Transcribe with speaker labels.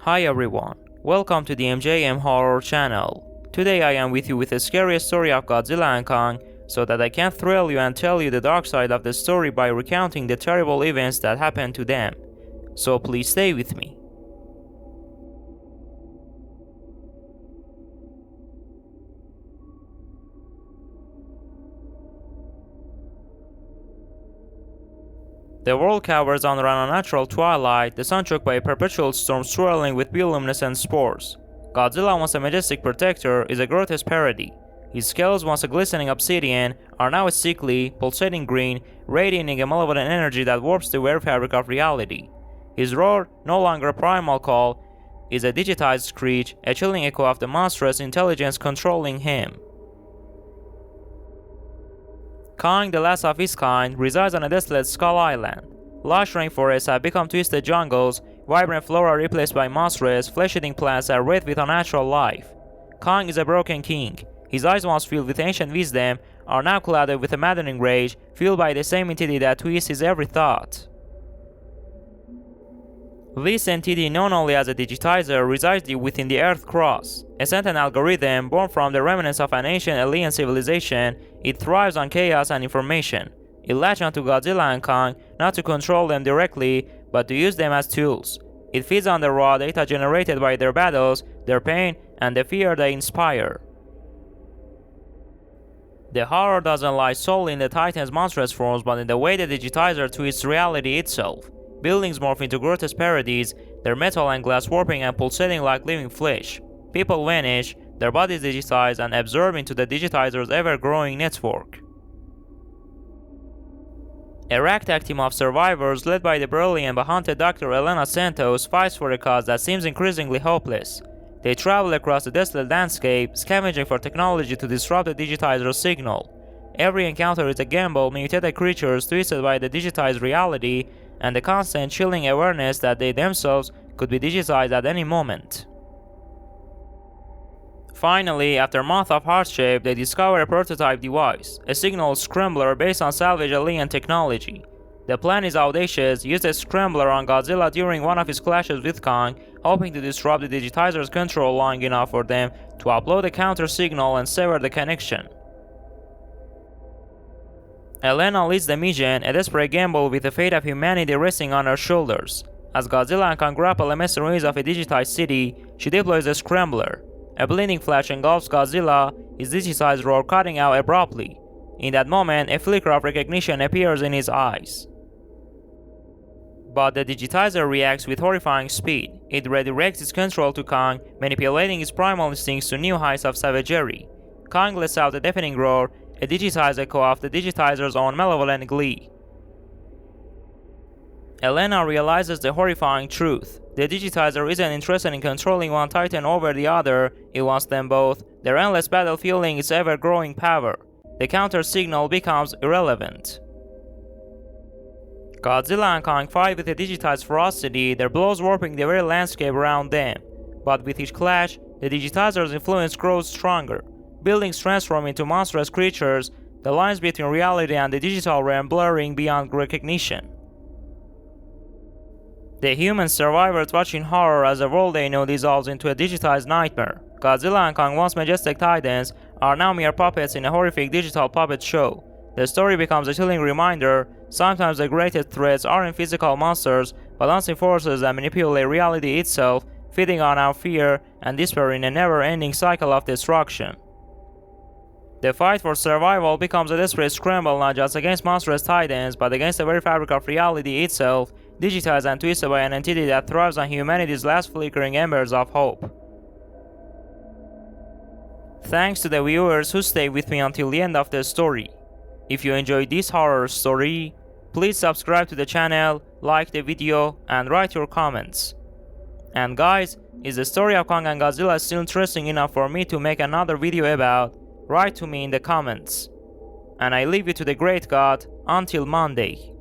Speaker 1: Hi everyone, welcome to the MJM Horror channel. Today I am with you with the scariest story of Godzilla and Kong, so that I can thrill you and tell you the dark side of the story by recounting the terrible events that happened to them. So please stay with me. The world covers under an unnatural twilight, the sun struck by a perpetual storm swirling with bioluminescent spores. Godzilla, once a majestic protector, is a grotesque parody. His scales, once a glistening obsidian, are now a sickly, pulsating green, radiating a malevolent energy that warps the very fabric of reality. His roar, no longer a primal call, is a digitized screech, a chilling echo of the monstrous intelligence controlling him. Kong, the last of his kind, resides on a desolate Skull Island. Lush rainforests have become twisted jungles, vibrant flora replaced by monstrous, flesh-eating plants are wreathed with unnatural life. Kong is a broken king. His eyes, once filled with ancient wisdom, are now clouded with a maddening rage, fueled by the same entity that twists his every thought. This entity, known only as a digitizer, resides within the Earth Cross, a sentient algorithm born from the remnants of an ancient alien civilization. It thrives on chaos and information. It latched onto Godzilla and Kong not to control them directly, but to use them as tools. It feeds on the raw data generated by their battles, their pain, and the fear they inspire. The horror doesn't lie solely in the Titan's monstrous forms, but in the way the digitizer twists reality itself. Buildings morph into grotesque parodies, their metal and glass warping and pulsating like living flesh. People vanish, their bodies digitize and absorb into the digitizer's ever-growing network. A ragtag team of survivors, led by the brilliant but haunted Dr. Elena Santos, fights for a cause that seems increasingly hopeless. They travel across the desolate landscape, scavenging for technology to disrupt the digitizer's signal. Every encounter is a gamble, mutated creatures twisted by the digitized reality, and the constant chilling awareness that they themselves could be digitized at any moment. Finally, after months of hardship, they discover a prototype device, a signal scrambler based on salvaged alien technology. The plan is audacious: use a scrambler on Godzilla during one of his clashes with Kong, hoping to disrupt the digitizer's control long enough for them to upload a counter signal and sever the connection. Elena leads the mission, a desperate gamble with the fate of humanity resting on her shoulders. As Godzilla and Kong grapple amidst the ruins of a digitized city, she deploys a scrambler. A blinding flash engulfs Godzilla, his digitized roar cutting out abruptly. In that moment, a flicker of recognition appears in his eyes. But the digitizer reacts with horrifying speed. It redirects its control to Kong, manipulating his primal instincts to new heights of savagery. Kong lets out a deafening roar, a digitized echo of the digitizer's own malevolent glee. Elena realizes the horrifying truth. The digitizer isn't interested in controlling one titan over the other, it wants them both, their endless battle fueling its ever-growing power. The counter signal becomes irrelevant. Godzilla and Kong fight with a digitized ferocity, their blows warping the very landscape around them. But with each clash, the digitizer's influence grows stronger. Buildings transform into monstrous creatures, the lines between reality and the digital realm blurring beyond recognition. The human survivors watch in horror as the world they know dissolves into a digitized nightmare. Godzilla and Kong, once majestic titans, are now mere puppets in a horrific digital puppet show. The story becomes a chilling reminder: sometimes the greatest threats aren't physical monsters, but unseen forces that manipulate reality itself, feeding on our fear and despair in a never-ending cycle of destruction. The fight for survival becomes a desperate scramble not just against monstrous titans, but against the very fabric of reality itself, digitized and twisted by an entity that thrives on humanity's last flickering embers of hope. Thanks to the viewers who stayed with me until the end of the story. If you enjoyed this horror story, please subscribe to the channel, like the video, and write your comments. And guys, is the story of Kong and Godzilla still interesting enough for me to make another video about? Write to me in the comments. And I leave you to the great God until Monday.